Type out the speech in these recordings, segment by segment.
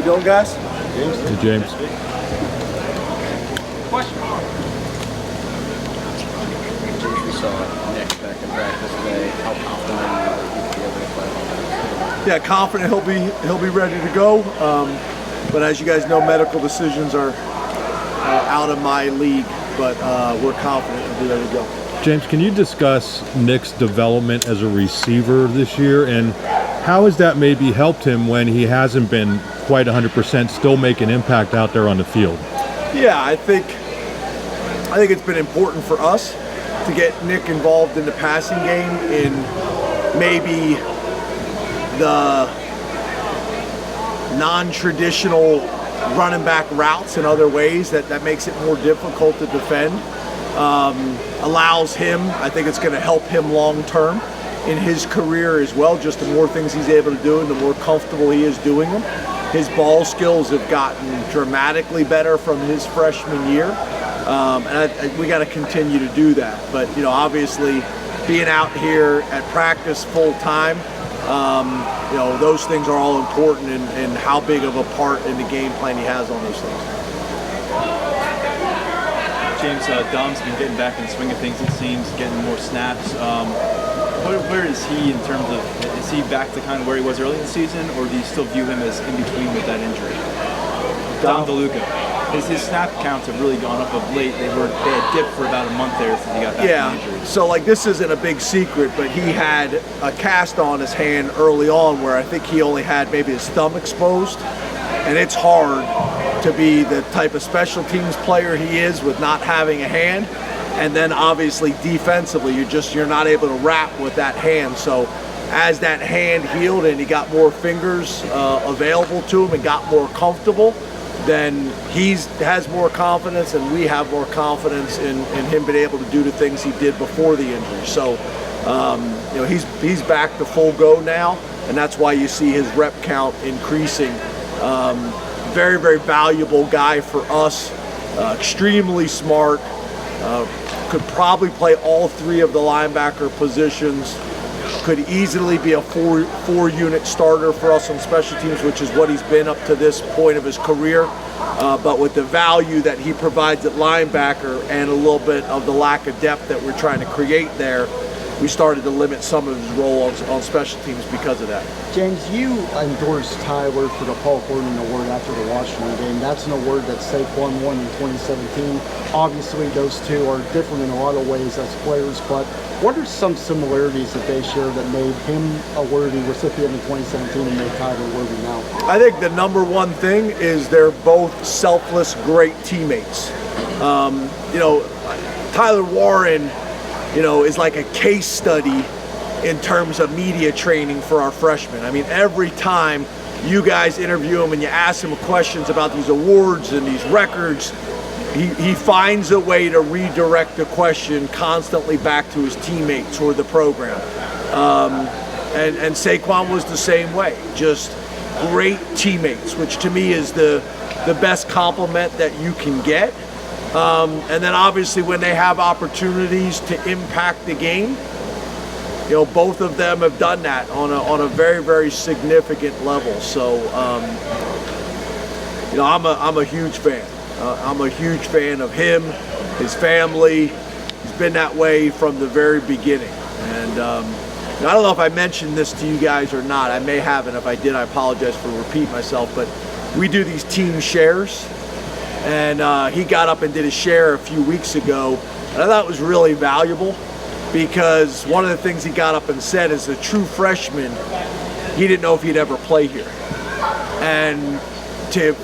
doing, guys? To James. Question. We saw Nick back in practice today. How confident are you that he'll be able to play on that? Yeah, confident he'll be ready to go. But as you guys know, medical decisions are out of my league. But we're confident he'll be ready to go. James, can you discuss Nick's development as a receiver this year, and how has that maybe helped him when he hasn't been quite 100%, still make an impact out there on the field? Yeah, I think it's been important for us to get Nick involved in the passing game in maybe the non-traditional running back routes and other ways that makes it more difficult to defend. Allows him, I think it's going to help him long term in his career as well. Just the more things he's able to do and the more comfortable he is doing them. His ball skills have gotten dramatically better from his freshman year, and we got to continue to do that. But obviously, being out here at practice full time, those things are all important, and how big of a part in the game plan he has on those things. James, Dom's been getting back in the swing of things, it seems, getting more snaps. Where is he in terms of, is he back to kind of where he was early in the season, or do you still view him as in between with that injury? Dom DeLuca. His snap counts have really gone up of late. They had dipped for about a month there since he got back from injury. So this isn't a big secret, but he had a cast on his hand early on where I think he only had maybe his thumb exposed, and it's hard to be the type of special teams player he is with not having a hand, and then obviously defensively you're not able to wrap with that hand. So as that hand healed and he got more fingers available to him and got more comfortable, then he has more confidence, and we have more confidence in him being able to do the things he did before the injury. So he's back to full go now, and that's why you see his rep count increasing. Very, very valuable guy for us, extremely smart, could probably play all three of the linebacker positions, could easily be a four-unit starter for us on special teams, which is what he's been up to this point of his career. But with the value that he provides at linebacker and a little bit of the lack of depth that we're trying to create there, we started to limit some of his role on special teams because of that. James, you endorsed Tyler for the Paul Gordon Award after the Washington game. That's an award that Saquon won in 2017. Obviously, those two are different in a lot of ways as players, but what are some similarities that they share that made him a worthy recipient in 2017 and made Tyler worthy now? I think the number one thing is they're both selfless, great teammates. Tyler Warren, is like a case study in terms of media training for our freshmen. I mean, every time you guys interview him and you ask him questions about these awards and these records, he finds a way to redirect the question constantly back to his teammates or the program. And Saquon was the same way, just great teammates, which to me is the best compliment that you can get. And then obviously when they have opportunities to impact the game, both of them have done that on a very, very significant level. So, I'm a huge fan. I'm a huge fan of him, his family. He's been that way from the very beginning. And I don't know if I mentioned this to you guys or not. I may haven't. If I did, I apologize for repeating myself. But we do these team shares. And he got up and did a share a few weeks ago, and I thought it was really valuable because one of the things he got up and said as a true freshman, he didn't know if he'd ever play here. And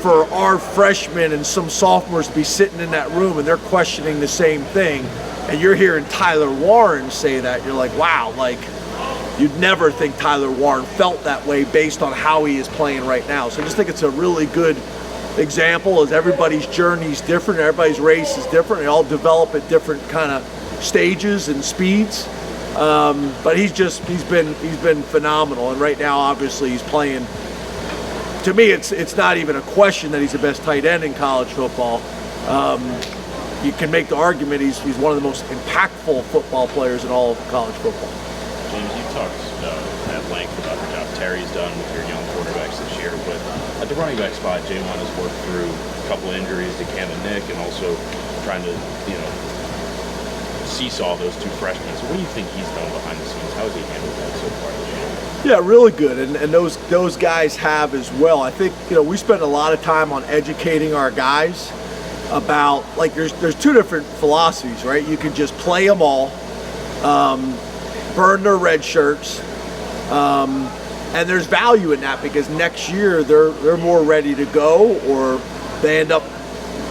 for our freshmen and some sophomores to be sitting in that room and they're questioning the same thing, and you're hearing Tyler Warren say that, you're like, wow, you'd never think Tyler Warren felt that way based on how he is playing right now. So I just think it's a really good example, as everybody's journey is different, everybody's race is different, they all develop at different kind of stages and speeds. But he's been phenomenal, and right now obviously he's playing. To me, it's not even a question that he's the best tight end in college football. You can make the argument he's one of the most impactful football players in all of college football. James, you talked at length about the job Terry's done with your young quarterbacks this year, but At the running back spot, J1 has worked through a couple injuries to Cam and Nick, and also trying to, seesaw those two freshmen. So what do you think he's done behind the scenes? How has he handled that so far this year? Yeah, really good, and those guys have as well. I think we spend a lot of time on educating our guys about, like, there's two different philosophies, right? You can just play them all, burn their red shirts, and there's value in that because next year they're more ready to go, or they end up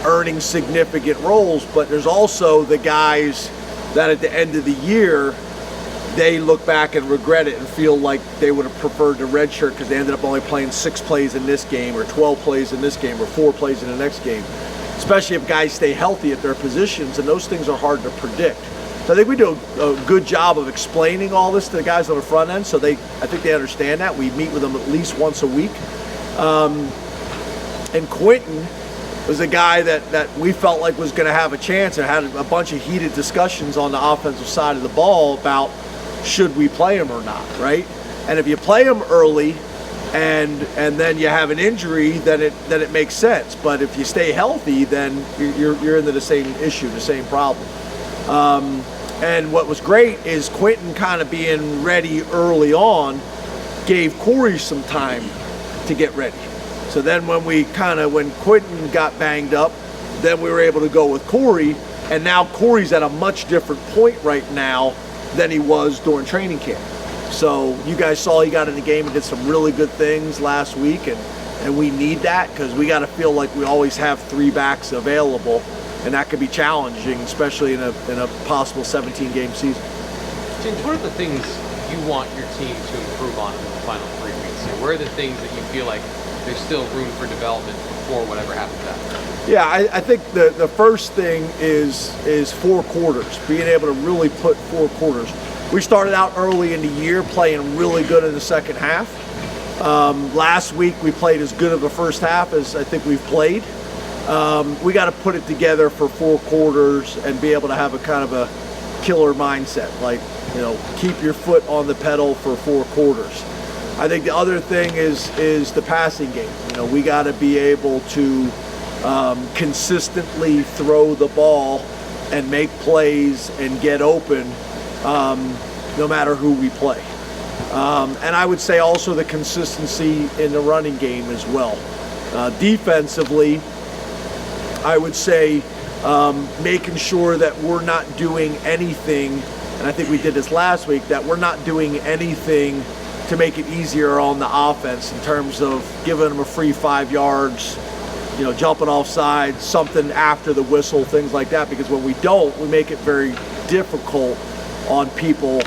earning significant roles. But there's also the guys that at the end of the year they look back and regret it and feel like they would have preferred the red shirt because they ended up only playing 6 plays in this game, or 12 plays in this game, or 4 plays in the next game, especially if guys stay healthy at their positions, and those things are hard to predict. So I think we do a good job of explaining all this to the guys on the front end, so I think they understand that. We meet with them at least once a week. And Quentin was a guy that we felt like was going to have a chance, and had a bunch of heated discussions on the offensive side of the ball about should we play him or not, right? And if you play him early and then you have an injury, then it makes sense. But if you stay healthy, then you're into the same issue, the same problem. And what was great is Quentin kind of being ready early on gave Corey some time to get ready. So then when Quentin got banged up, then we were able to go with Corey, and now Corey's at a much different point right now than he was during training camp. So you guys saw he got in the game and did some really good things last week, and we need that because we got to feel like we always have 3 backs available, and that could be challenging, especially in a possible 17-game season. James, what are the things you want your team to improve on in the final 3 weeks? And where are the things that you feel like there's still room for development before whatever happens after? Yeah, I think the first thing is 4 quarters, being able to really put 4 quarters. We started out early in the year playing really good in the second half. Last week we played as good of a first half as I think we've played. We got to put it together for 4 quarters and be able to have a kind of a killer mindset, like, keep your foot on the pedal for 4 quarters. I think the other thing is the passing game. We got to be able to consistently throw the ball and make plays and get open no matter who we play. And I would say also the consistency in the running game as well. Defensively, I would say making sure that we're not doing anything, and I think we did this last week, that we're not doing anything to make it easier on the offense in terms of giving them a free 5 yards, jumping off sides, something after the whistle, things like that, because when we don't, we make it very difficult on people,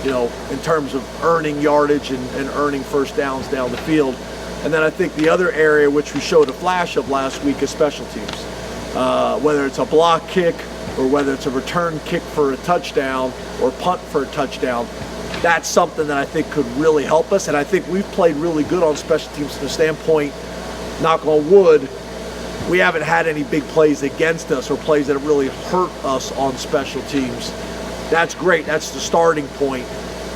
in terms of earning yardage and earning first downs down the field. And then I think the other area which we showed a flash of last week is special teams. Whether it's a block kick or whether it's a return kick for a touchdown or punt for a touchdown, that's something that I think could really help us. And I think we've played really good on special teams from the standpoint, knock on wood, we haven't had any big plays against us or plays that have really hurt us on special teams. That's great. That's the starting point.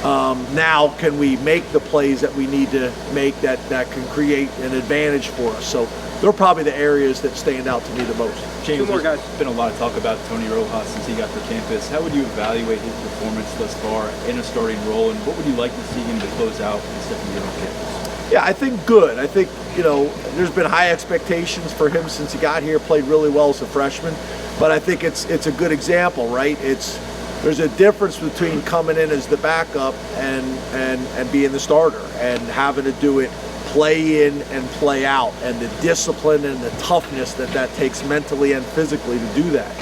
Now can we make the plays that we need to make that can create an advantage for us? So they're probably the areas that stand out to me the most. James, there's been a lot of talk about Tony Rojas since he got to campus. How would you evaluate his performance thus far in a starting role, and what would you like to see him to close out his second year on campus? Yeah, I think good. I think, there's been high expectations for him since he got here, played really well as a freshman, but I think it's a good example, right? There's a difference between coming in as the backup and being the starter and having to do it play in and play out, and the discipline and the toughness that takes mentally and physically to do that.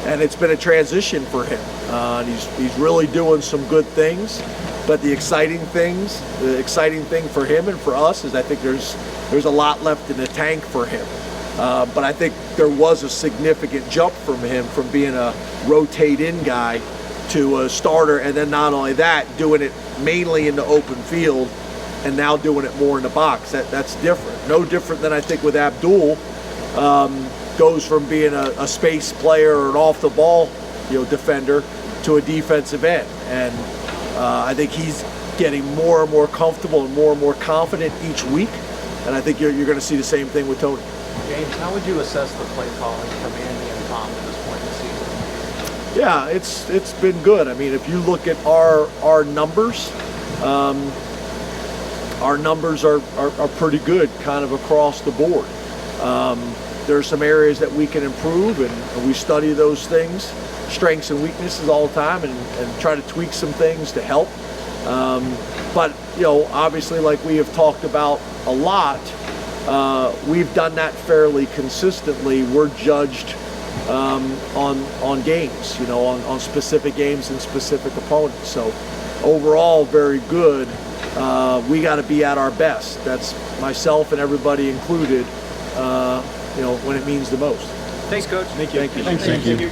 And it's been a transition for him. He's really doing some good things, but the exciting thing for him and for us is I think there's a lot left in the tank for him. But I think there was a significant jump from him from being a rotate-in guy to a starter, and then not only that, doing it mainly in the open field and now doing it more in the box. That's different. No different than I think with Abdul. Goes from being a space player or an off-the-ball defender to a defensive end. And I think he's getting more and more comfortable and more confident each week. And I think you're going to see the same thing with Tony. James, how would you assess the play calling from Andy and Tom to this point in the season? Yeah, it's been good. I mean, if you look at our numbers, our numbers are pretty good kind of across the board. There are some areas that we can improve, and we study those things, strengths and weaknesses all the time, and try to tweak some things to help. But, you know, obviously, like we have talked about a lot, we've done that fairly consistently. We're judged on games, you know, on specific games and specific opponents. So overall, very good. We got to be at our best. That's myself and everybody included, you know, when it means the most. Thanks, Coach. Thank you. Thank you.